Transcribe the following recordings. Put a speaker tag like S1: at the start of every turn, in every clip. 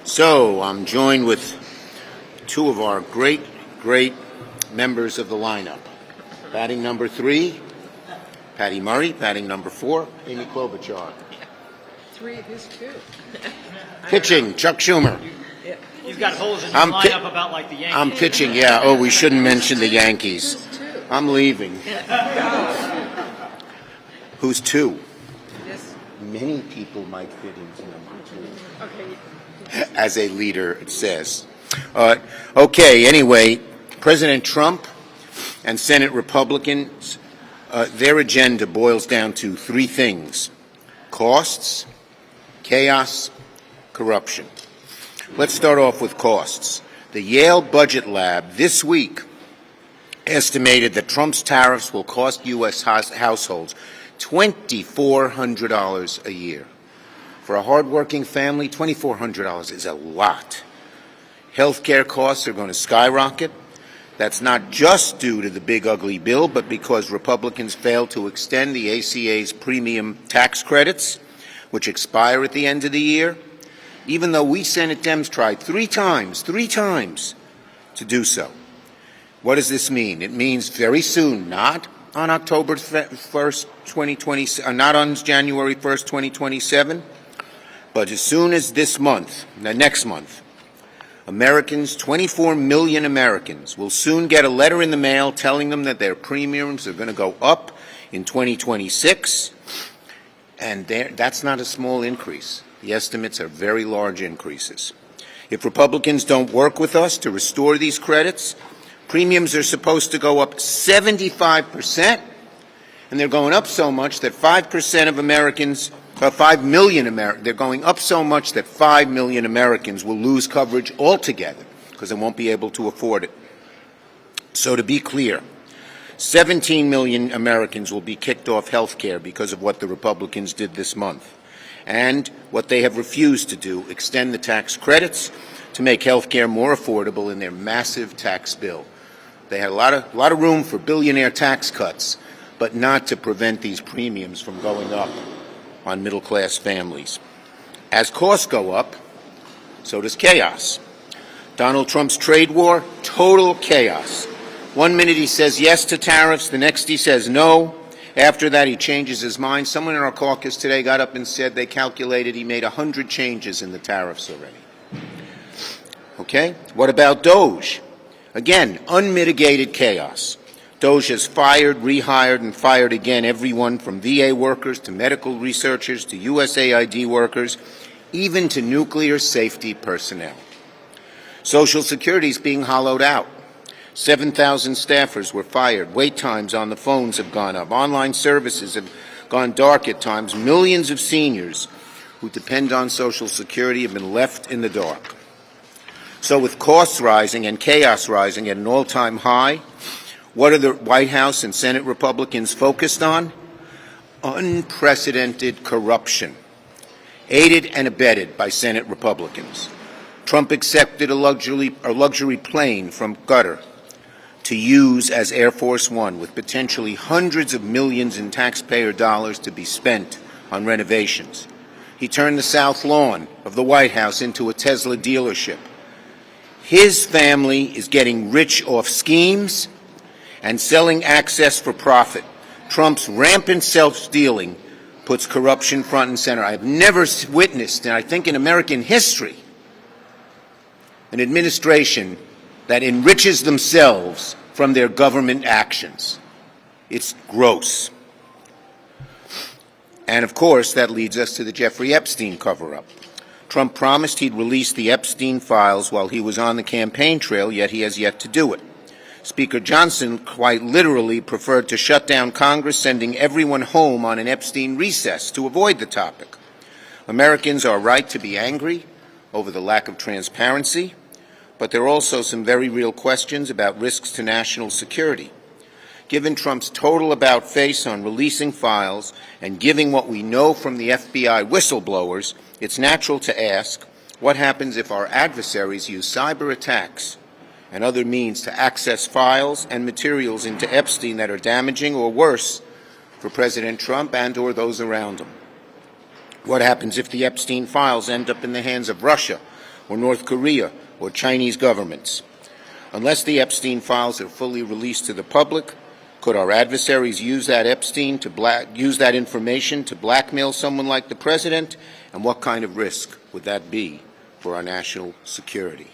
S1: So I'm joined with two of our great members of the lineup. Batting number 3, Patty Murray. Batting number 4, Amy Klobuchar.
S2: 3 is 2.
S1: Pitching, Chuck Schumer.
S3: You've got holes in your lineup about like the Yankees.
S1: I'm pitching, yeah. Oh, we shouldn't mention the Yankees. I'm leaving. Who's 2?
S2: Yes.
S1: Many people might fit into number 2.
S2: Okay.
S1: As a leader, it says. Okay, anyway, President Trump and Senate Republicans, their agenda boils down to 3 things: costs, chaos, corruption. Let's start off with costs. The Yale Budget Lab this week estimated that Trump's tariffs will cost U.S. households $2,400 a year. For a hardworking family, $2,400 is a lot. Healthcare costs are going to skyrocket. That's not just due to the big ugly bill, but because Republicans failed to extend the ACA's premium tax credits, which expire at the end of the year, even though we Senate Dems tried three times to do so. What does this mean? It means very soon, not on October 1st, 2020, not on January 1st, 2027, but as soon as this month, next month, Americans, 24 million Americans, will soon get a letter in the mail telling them that their premiums are going to go up in 2026, and that's not a small increase. The estimates are very large increases. If Republicans don't work with us to restore these credits, premiums are supposed to go up 75%, and they're going up so much that 5% of Americans, 5 million Americans, they're going up so much that 5 million Americans will lose coverage altogether because they won't be able to afford it. So to be clear, 17 million Americans will be kicked off health care because of what the Republicans did this month, and what they have refused to do, extend the tax credits to make health care more affordable in their massive tax bill. They had a lot of room for billionaire tax cuts, but not to prevent these premiums from going up on middle-class families. As costs go up, so does chaos. Donald Trump's trade war, total chaos. One minute he says yes to tariffs, the next he says no. After that, he changes his mind. Someone in our caucus today got up and said they calculated he made 100 changes in the tariffs already. Okay? What about DOGE? Again, unmitigated chaos. DOGE has fired, rehired, and fired again everyone from VA workers to medical researchers to USAID workers, even to nuclear safety personnel. Social Security is being hollowed out. 7,000 staffers were fired. Wait times on the phones have gone up. Online services have gone dark at times. Millions of seniors who depend on Social Security have been left in the dark. So with costs rising and chaos rising at an all-time high, what are the White House and Senate Republicans focused on? Unprecedented corruption, aided and abetted by Senate Republicans. Trump accepted a luxury plane from Qatar to use as Air Force One, with potentially hundreds of millions in taxpayer dollars to be spent on renovations. He turned the South Lawn of the White House into a Tesla dealership. His family is getting rich off schemes and selling access for profit. Trump's rampant self-stealing puts corruption front and center. I've never witnessed, and I think in American history, an administration that enriches themselves from their government actions. It's gross. And of course, that leads us to the Jeffrey Epstein cover-up. Trump promised he'd release the Epstein files while he was on the campaign trail, yet he has yet to do it. Speaker Johnson quite literally preferred to shut down Congress, sending everyone home on an Epstein recess to avoid the topic. Americans are right to be angry over the lack of transparency, but there are also some very real questions about risks to national security. Given Trump's total about-face on releasing files and giving what we know from the FBI whistleblowers, it's natural to ask, what happens if our adversaries use cyber attacks and other means to access files and materials into Epstein that are damaging or worse for President Trump and or those around him? What happens if the Epstein files end up in the hands of Russia or North Korea or Chinese governments. Unless the Epstein files are fully released to the public, could our adversaries use that information to blackmail someone like the president? And what kind of risk would that be for our national security?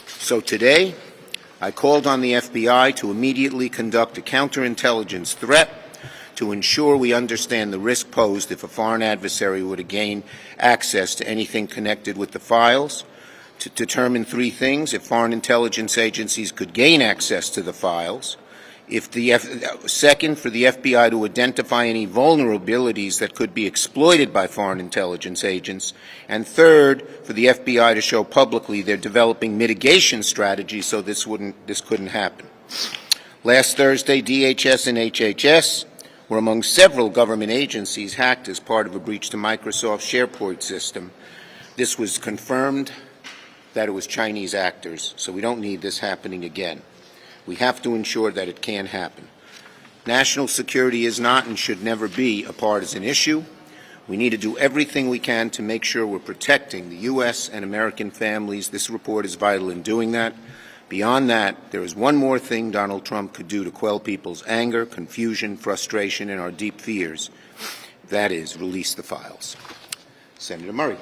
S1: So today, I called on the FBI to immediately conduct a counterintelligence threat to ensure we understand the risk posed if a foreign adversary were to gain access to anything connected with the files, to determine three things: if foreign intelligence agencies could gain access to the files, second, for the FBI to identify any vulnerabilities that could be exploited by foreign intelligence agents, and third, for the FBI to show publicly they're developing mitigation strategies so this couldn't happen. Last Thursday, DHS and HHS were among several government agencies hacked as part of a breach to Microsoft's SharePoint system. This was confirmed that it was Chinese actors, so we don't need this happening again. We have to ensure that it can't happen. National security is not and should never be a partisan issue. We need to do everything we can to make sure we're protecting the U.S. and American families. This report is vital in doing that. Beyond that, there is one more thing Donald Trump could do to quell people's anger, confusion, frustration, and our deep fears. That is, release the files. Senator Murray.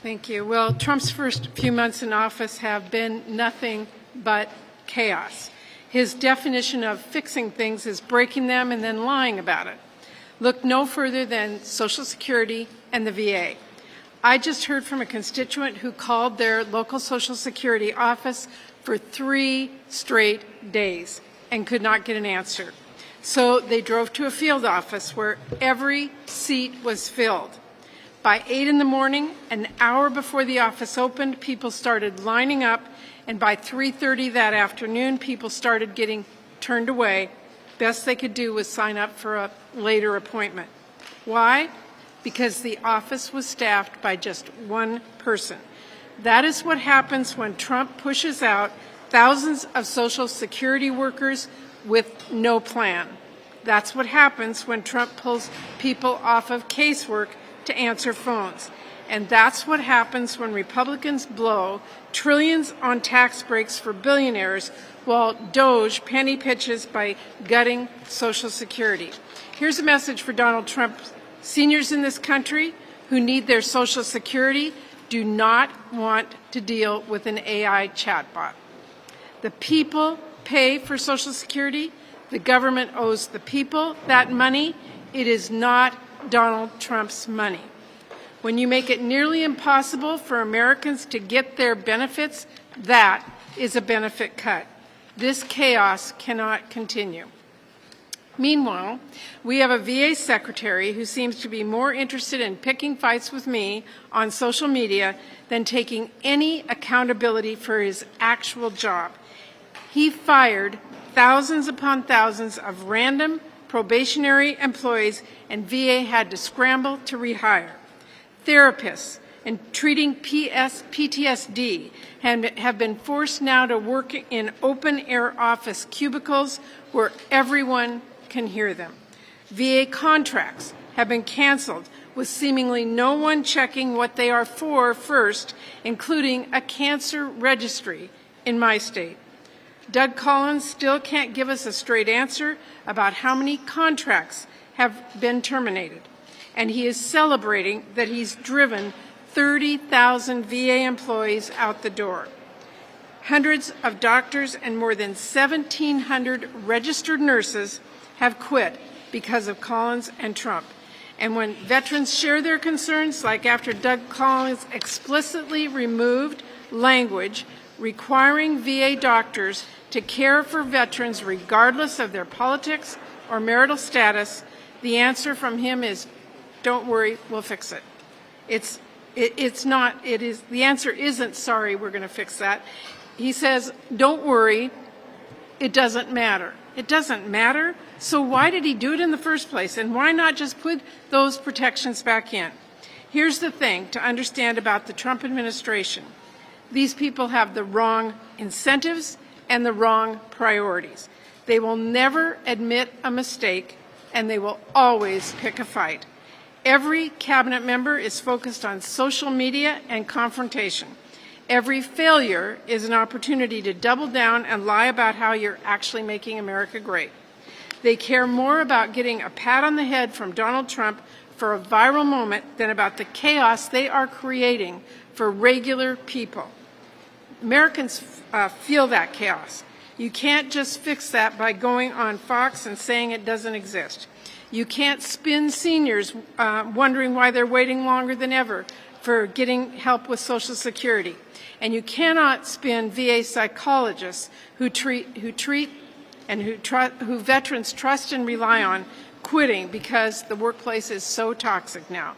S2: Thank you. Well, Trump's first few months in office have been nothing but chaos. His definition of fixing things is breaking them and then lying about it. Look no further than Social Security and the VA. I just heard from a constituent who called their local Social Security office for 3 straight days and could not get an answer. So they drove to a field office where every seat was filled. By 8 in the morning, an hour before the office opened, people started lining up, and by 3:30 that afternoon, people started getting turned away. Best they could do was sign up for a later appointment. Why? Because the office was staffed by just one person. That is what happens when Trump pushes out thousands of Social Security workers with no plan. That's what happens when Trump pulls people off of casework to answer phones. And that's what happens when Republicans blow trillions on tax breaks for billionaires while DOGE penny pitches by gutting Social Security. Here's a message for Donald Trump. Seniors in this country who need their Social Security do not want to deal with an AI chatbot. The people pay for Social Security. The government owes the people that money. It is not Donald Trump's money. When you make it nearly impossible for Americans to get their benefits, that is a benefit cut. This chaos cannot continue. Meanwhile, we have a VA secretary who seems to be more interested in picking fights with me on social media than taking any accountability for his actual job. He fired thousands upon thousands of random probationary employees, and VA had to scramble to rehire. Therapists and treating PTSD have been forced now to work in open-air office cubicles where everyone can hear them. VA contracts have been canceled with seemingly no one checking what they are for first, including a cancer registry in my state. Doug Collins still can't give us a straight answer about how many contracts have been terminated, and he is celebrating that he's driven 30,000 VA employees out the door. Hundreds of doctors and more than 1,700 registered nurses have quit because of Collins and Trump. And when veterans share their concerns, like after Doug Collins explicitly removed language requiring VA doctors to care for veterans regardless of their politics or marital status, the answer from him is, don't worry, we'll fix it. The answer isn't, sorry, we're going to fix that. He says, don't worry, it doesn't matter. It doesn't matter? So why did he do it in the first place? And why not just put those protections back in? Here's the thing to understand about the Trump administration. These people have the wrong incentives and the wrong priorities. They will never admit a mistake, and they will always pick a fight. Every cabinet member is focused on social media and confrontation. Every failure is an opportunity to double down and lie about how you're actually making America great. They care more about getting a pat on the head from Donald Trump for a viral moment than about the chaos they are creating for regular people. Americans feel that chaos. You can't just fix that by going on Fox and saying it doesn't exist. You can't spin seniors wondering why they're waiting longer than ever for getting help with Social Security. And you cannot spin VA psychologists who veterans trust and rely on quitting because the workplace is so toxic now.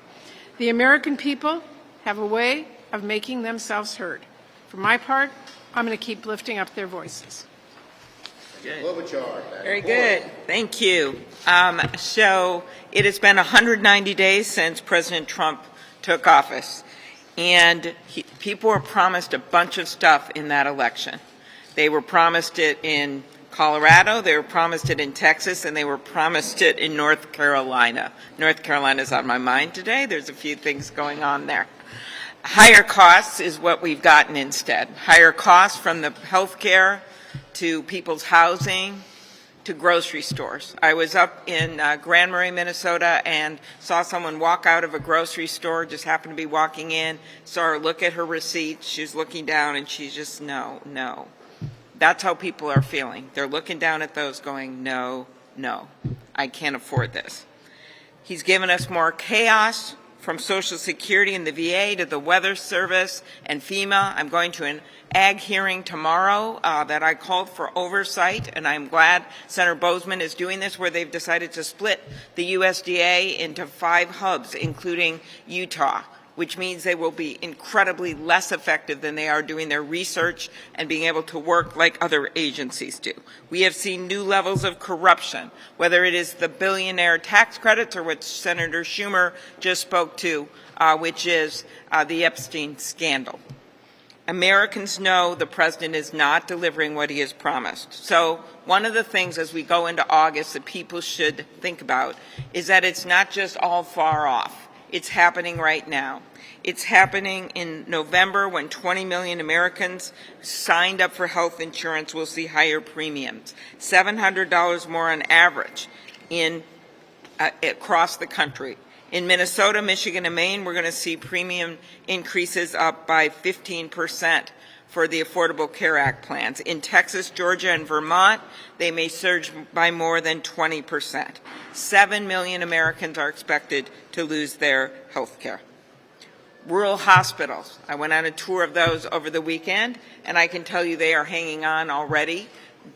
S2: The American people have a way of making themselves heard. For my part, I'm going to keep lifting up their voices.
S1: Klobuchar.
S4: Very good. Thank you. So it has been 190 days since President Trump took office, and people were promised a bunch of stuff in that election. They were promised it in Colorado, they were promised it in Texas, and they were promised it in North Carolina. North Carolina's on my mind today. There's a few things going on there. Higher costs is what we've gotten instead. Higher costs from the health care to people's housing to grocery stores. I was up in Grand Marais, Minnesota, and saw someone walk out of a grocery store, just happened to be walking in, saw her look at her receipt, she's looking down, and she's just, no, no. That's how people are feeling. They're looking down at those going, no, no, I can't afford this. He's given us more chaos, from Social Security and the VA to the Weather Service and FEMA. I'm going to an ag hearing tomorrow that I called for oversight, and I'm glad Senator Boozman is doing this, where they've decided to split the USDA into 5 hubs, including Utah, which means they will be incredibly less effective than they are doing their research and being able to work like other agencies do. We have seen new levels of corruption, whether it is the billionaire tax credits or what Senator Schumer just spoke to, which is the Epstein scandal. Americans know the president is not delivering what he has promised. So one of the things as we go into August that people should think about is that it's not just all far off. It's happening right now. It's happening in November when 20 million Americans signed up for health insurance will see higher premiums, $700 more on average across the country. In Minnesota, Michigan, and Maine, we're going to see premium increases up by 15% for the Affordable Care Act plans. In Texas, Georgia, and Vermont, they may surge by more than 20%. 7 million Americans are expected to lose their health care. Rural hospitals. I went on a tour of those over the weekend, and I can tell you they are hanging on already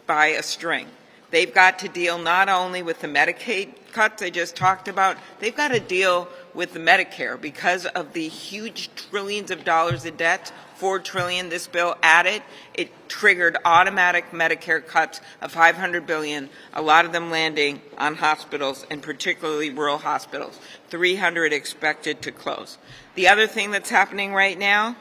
S4: by a string. They've got to deal not only with the Medicaid cuts I just talked about, they've got to deal with the Medicare because of the huge trillions of dollars in debt. $4 trillion this bill added. It triggered automatic Medicare cuts of $500 billion, a lot of them landing on hospitals, and particularly rural hospitals. 300 expected to close. The other thing that's happening right now,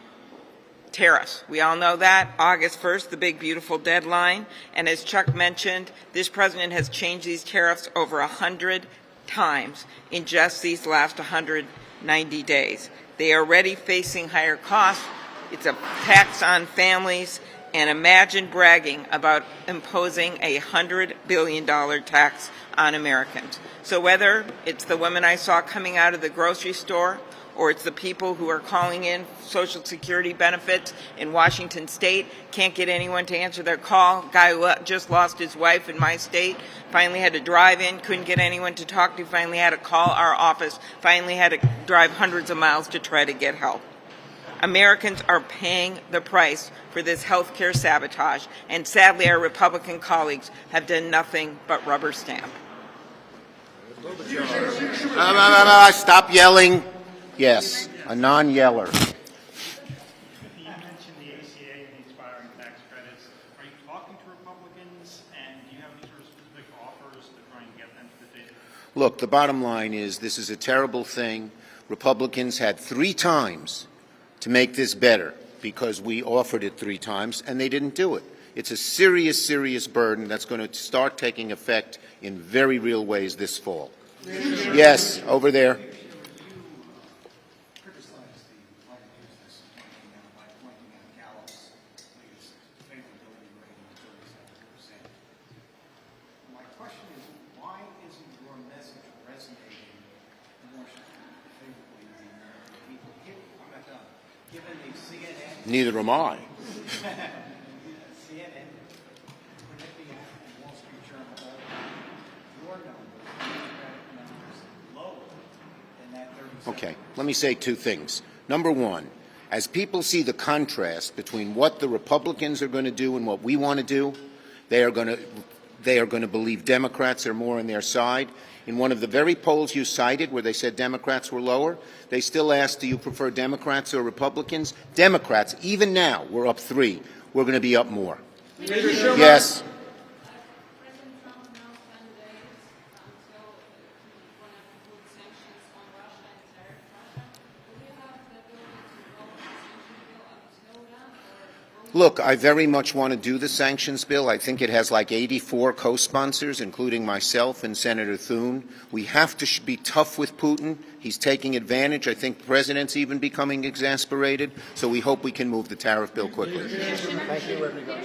S4: tariffs. We all know that. August 1st, the big, beautiful deadline. And as Chuck mentioned, this president has changed these tariffs over 100 times in just these last 190 days. They are already facing higher costs. It's a tax on families, and imagine bragging about imposing a $100 billion tax on Americans. So whether it's the women I saw coming out of the grocery store, or it's the people who are calling in Social Security benefits in Washington State, can't get anyone to answer their call. Guy who just lost his wife in my state, finally had to drive in, couldn't get anyone to talk to, finally had to call our office, finally had to drive hundreds of miles to try to get help. Americans are paying the price for this health care sabotage, and sadly our Republican colleagues have done nothing but rubber stamp.
S1: Stop yelling. Yes, a non-yeller.
S3: You mentioned the ACA and the expiring tax credits. Are you talking to Republicans, and do you have any sort of specific offers to try and get them to the table?
S1: Look, the bottom line is this is a terrible thing. Republicans had 3 times to make this better because we offered it 3 times, and they didn't do it. It's a serious, serious burden that's going to start taking effect in very real ways this fall. Yes, over there. Neither am I. Okay, let me say two things. Number one, as people see the contrast between what the Republicans are going to do and what we want to do, they are going to believe Democrats are more on their side. In one of the very polls you cited where they said Democrats were lower, they still asked, do you prefer Democrats or Republicans? Democrats, even now, we're up 3. We're going to be up more. Yes. Look, I very much want to do the sanctions bill. I think it has like 84 co-sponsors, including myself and Senator Thune. We have to be tough with Putin. He's taking advantage. I think the president's even becoming exasperated. So we hope we can move the tariff bill quickly.
S5: Thank you, everybody.